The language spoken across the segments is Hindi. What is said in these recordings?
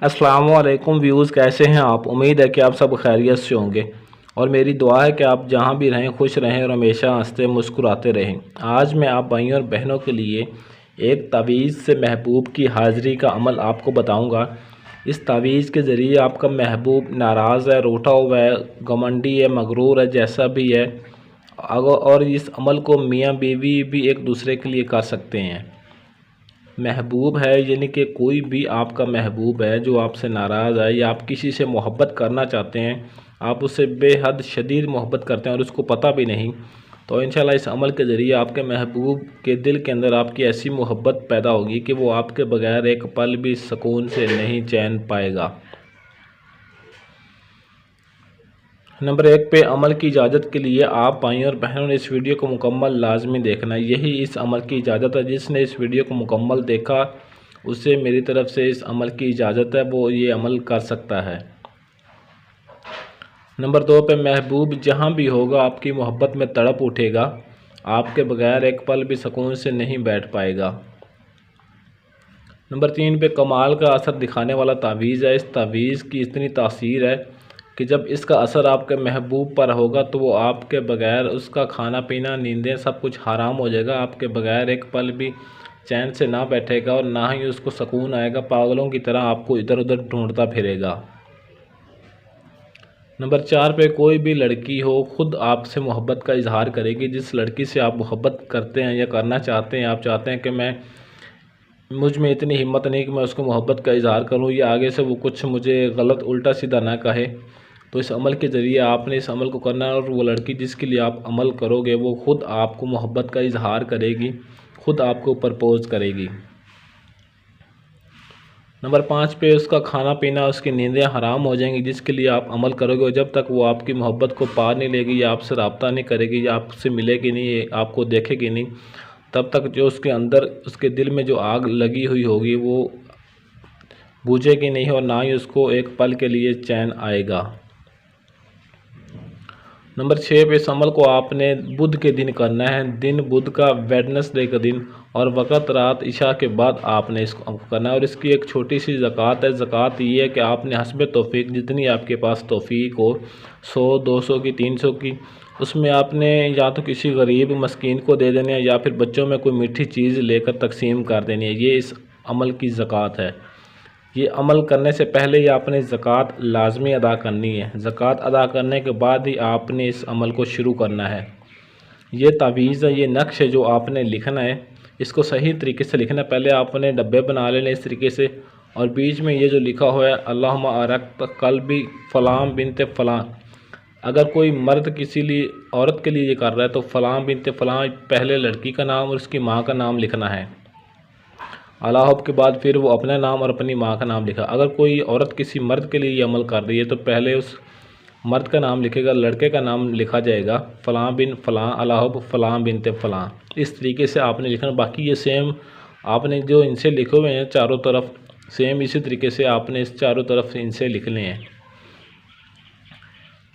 अस्सलाम वालेकुम व्यूज़, कैसे हैं आप। उम्मीद है कि आप सब खैरियत से होंगे और मेरी दुआ है कि आप जहां भी रहें खुश रहें और हमेशा हंसते मुस्कुराते रहें। आज मैं आप भाइयों और बहनों के लिए एक तावीज़ से महबूब की हाज़िरी का अमल आपको बताऊंगा। इस तावीज़ के ज़रिए आपका महबूब नाराज़ है, रूठा हुआ है, घमंडी है, मगरूर है, जैसा भी है, और इस अमल को मियाँ बीवी भी एक दूसरे के लिए कर सकते हैं। महबूब है यानी कि कोई भी आपका महबूब है जो आपसे नाराज़ है या आप किसी से मोहब्बत करना चाहते हैं, आप उससे बेहद शदीद मोहब्बत करते हैं और उसको पता भी नहीं, तो इंशाल्लाह इस अमल के ज़रिए आपके महबूब के दिल के अंदर आपकी ऐसी मोहब्बत पैदा होगी कि वो आपके बगैर एक पल भी सुकून से नहीं चैन पाएगा। नंबर 1 पे अमल की इजाज़त के लिए आप भाइयों और बहनों ने इस वीडियो को मुकम्मल लाजमी देखना है। यही इस अमल की इजाज़त है। जिसने इस वीडियो को मुकम्मल देखा उसे मेरी तरफ़ से इस अमल की इजाज़त है, वो ये अमल कर सकता है। नंबर 2 पे महबूब जहाँ भी होगा आपकी मोहब्बत में तड़प उठेगा, आपके बगैर एक पल भी सुकून से नहीं बैठ पाएगा। नंबर 3 पे कमाल का असर दिखाने वाला तावीज़ है। इस तावीज़ की इतनी तासीर है कि जब इसका असर आपके महबूब पर होगा तो वो आपके बगैर उसका खाना पीना नींदें सब कुछ हराम हो जाएगा, आपके बगैर एक पल भी चैन से ना बैठेगा और ना ही उसको सुकून आएगा, पागलों की तरह आपको इधर उधर ढूंढता फिरेगा। नंबर 4 पे कोई भी लड़की हो खुद आपसे मोहब्बत का इजहार करेगी। जिस लड़की से आप मोहब्बत करते हैं या करना चाहते हैं, आप चाहते हैं कि मुझ में इतनी हिम्मत नहीं कि मैं उसको मोहब्बत का इजहार करूं या आगे से वो कुछ मुझे गलत उल्टा सीधा ना कहे, तो इस अमल के ज़रिए आपने इस अमल को करना है और वो लड़की जिसके लिए आप अमल करोगे वो ख़ुद आपको मोहब्बत का इजहार करेगी, ख़ुद आपको प्रपोज़ करेगी। नंबर 5 पे उसका खाना पीना उसकी नींदें हराम हो जाएंगी जिसके लिए आप अमल करोगे, और जब तक वो आपकी मोहब्बत को पा नहीं लेगी या आपसे रब्ता नहीं करेगी या आपसे मिलेगी नहीं, आपको देखेगी नहीं, तब तक जो उसके अंदर उसके दिल में जो आग लगी हुई होगी वो बुझेगी नहीं और ना ही उसको एक पल के लिए चैन आएगा। नंबर 6 पे इस अमल को आपने बुध के दिन करना है। दिन बुध का वेडनेसडे का दिन और वक़्त रात इशा के बाद आपने इसको करना है। और इसकी एक छोटी सी ज़कात है। ज़कात ये है कि आपने हस्बे तौफीक जितनी आपके पास तौफीक हो, 100 200 की 300 की, उसमें आपने या तो किसी गरीब मस्कीन को दे देनी है या फिर बच्चों में कोई मीठी चीज़ लेकर तकसीम कर देनी है। ये इस अमल की ज़कात है। ये अमल करने से पहले ही आपने ज़कात लाजमी अदा करनी है। ज़कात अदा करने के बाद ही आपने इस अमल को शुरू करना है। ये तावीज़ है, ये नक्श है जो आपने लिखना है, इसको सही तरीके से लिखना है। पहले आपने डब्बे बना लेने इस तरीके से, और बीच में ये जो लिखा हुआ है अल्लाहुम्मा अरक़्त क़ल्बी फ़लाँ बिन्त फ़लाँ, अगर कोई मर्द किसी लिए औरत के लिए ये कर रहा है तो फ़लाँ बिन्त फ़लाँ पहले लड़की का नाम और उसकी माँ का नाम लिखना है। अलाहब के बाद फिर वो अपना नाम और अपनी माँ का नाम लिखा। अगर कोई औरत किसी मर्द के लिए ये अमल कर रही है तो पहले उस मर्द का नाम लिखेगा, लड़के का नाम लिखा जाएगा, फ़लाँ बिन फ़लाँ अलाहब फ़लाँ बिनते फ़लाँ। इस तरीके से आपने लिखना। बाकी ये सेम आपने जो इनसे लिखे हुए हैं चारों तरफ, सेम इसी तरीके से आपने इस चारों तरफ इनसे लिखने हैं।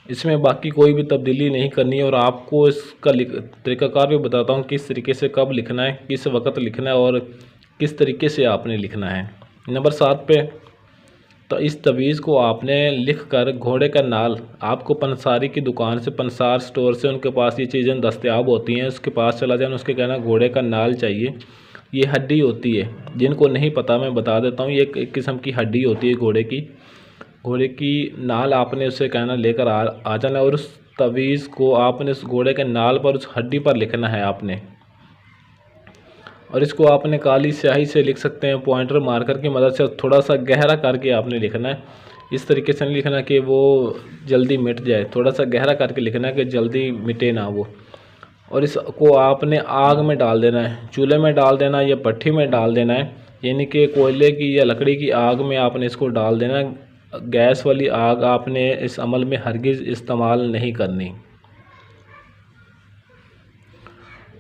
इसमें बाकी कोई भी तब्दीली नहीं करनी है। और आपको इसका तरीक़ाकार भी बताता हूँ किस तरीके से कब लिखना है, किस वक्त लिखना है और किस तरीके से आपने लिखना है। नंबर 7 पे तो इस तवीज़ को आपने लिख कर घोड़े का नाल, आपको पंसारी की दुकान से, पंसार स्टोर से उनके पास ये चीज़ें दस्तयाब होती हैं, उसके पास चला जाए, उसके कहना घोड़े का नाल चाहिए। ये हड्डी होती है, जिनको नहीं पता मैं बता देता हूँ, ये एक किस्म की हड्डी होती है घोड़े की नाल आपने उससे कहना लेकर आ जाना और उस तवीज़ को आपने उस घोड़े के नाल पर उस हड्डी पर लिखना है आपने। और इसको आपने काली स्याही से लिख सकते हैं, पॉइंटर मार्कर की मदद से थोड़ा सा गहरा करके आपने लिखना है। इस तरीके से नहीं लिखना कि वो जल्दी मिट जाए, थोड़ा सा गहरा करके लिखना है कि जल्दी मिटे ना वो। और इसको आपने आग में डाल देना है, चूल्हे में डाल देना है या भट्ठी में डाल देना है, यानी कि कोयले की या लकड़ी की आग में आपने इसको डाल देना है। गैस वाली आग आपने इस अमल में हरगिज़ इस्तेमाल नहीं करनी।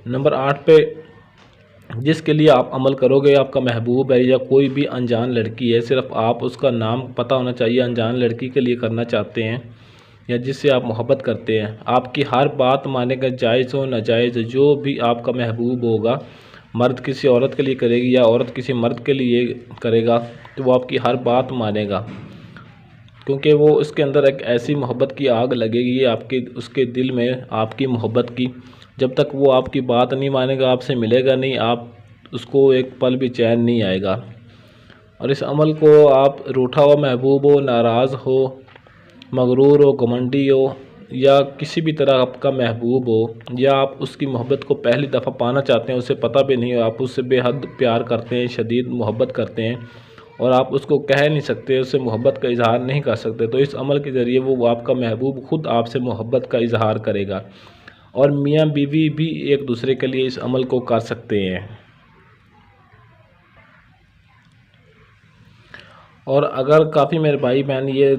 नंबर 8 पे जिसके लिए आप अमल करोगे आपका महबूब है या कोई भी अनजान लड़की है, सिर्फ आप उसका नाम पता होना चाहिए। अनजान लड़की के लिए करना चाहते हैं या जिससे आप मोहब्बत करते हैं, आपकी हर बात मानेगा, जायज़ हो नाजायज़, जो भी आपका महबूब होगा मर्द किसी औरत के लिए करेगी या औरत किसी मर्द के लिए करेगा तो वो आपकी हर बात मानेगा, क्योंकि वो उसके अंदर एक ऐसी मोहब्बत की आग लगेगी आपके उसके दिल में आपकी मोहब्बत की। जब तक वो आपकी बात नहीं मानेगा, आपसे मिलेगा नहीं, आप उसको एक पल भी चैन नहीं आएगा। और इस अमल को आप रूठा हुआ महबूब हो, नाराज़ हो, मगरूर हो, घमंडी हो या किसी भी तरह आपका महबूब हो, या आप उसकी मोहब्बत को पहली दफ़ा पाना चाहते हैं, उसे पता भी नहीं हो, आप उससे बेहद प्यार करते हैं, शदीद मोहब्बत करते हैं और आप उसको कह नहीं सकते, उससे मोहब्बत का इजहार नहीं कर सकते, तो इस अमल के ज़रिए वो आपका महबूब ख़ुद आपसे मोहब्बत का इजहार करेगा। और मियाँ बीवी भी एक दूसरे के लिए इस अमल को कर सकते हैं। और अगर काफ़ी मेरे भाई बहन ये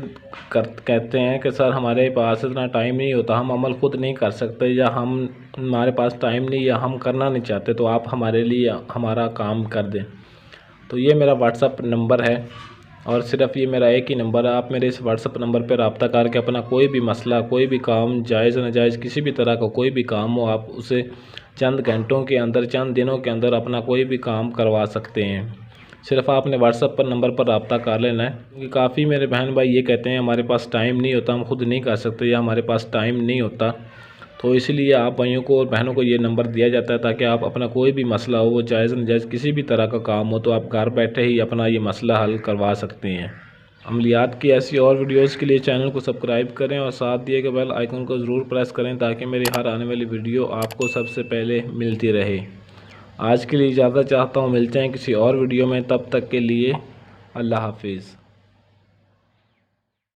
कहते हैं कि सर हमारे पास इतना टाइम नहीं होता, हम अमल ख़ुद नहीं कर सकते, या हमारे पास टाइम नहीं, या हम करना नहीं चाहते, तो आप हमारे लिए हमारा काम कर दें, तो ये मेरा व्हाट्सअप नंबर है और सिर्फ़ ये मेरा एक ही नंबर है। आप मेरे इस व्हाट्सअप नंबर पर रब्ता करके अपना कोई भी मसला, कोई भी काम, जायज़ नाजायज़ किसी भी तरह का कोई भी काम हो, आप उसे चंद घंटों के अंदर, चंद दिनों के अंदर अपना कोई भी काम करवा सकते हैं। सिर्फ़ आपने व्हाट्सअप पर नंबर पर रब्ता कर लेना है, क्योंकि काफ़ी मेरे बहन भाई ये कहते हैं हमारे पास टाइम नहीं होता, हम खुद नहीं कर सकते, या हमारे पास टाइम नहीं होता, तो इसलिए आप भाइयों को और बहनों को ये नंबर दिया जाता है ताकि आप अपना कोई भी मसला हो, वो जायज़ नाजायज़ किसी भी तरह का काम हो, तो आप घर बैठे ही अपना ये मसला हल करवा सकते हैं। अमलियात की ऐसी और वीडियोज़ के लिए चैनल को सब्सक्राइब करें और साथ दिए गए बेल आइकन को ज़रूर प्रेस करें ताकि मेरी हर आने वाली वीडियो आपको सबसे पहले मिलती रहे। आज के लिए इजाज़त चाहता हूँ, मिलते हैं किसी और वीडियो में, तब तक के लिए अल्लाह हाफिज़।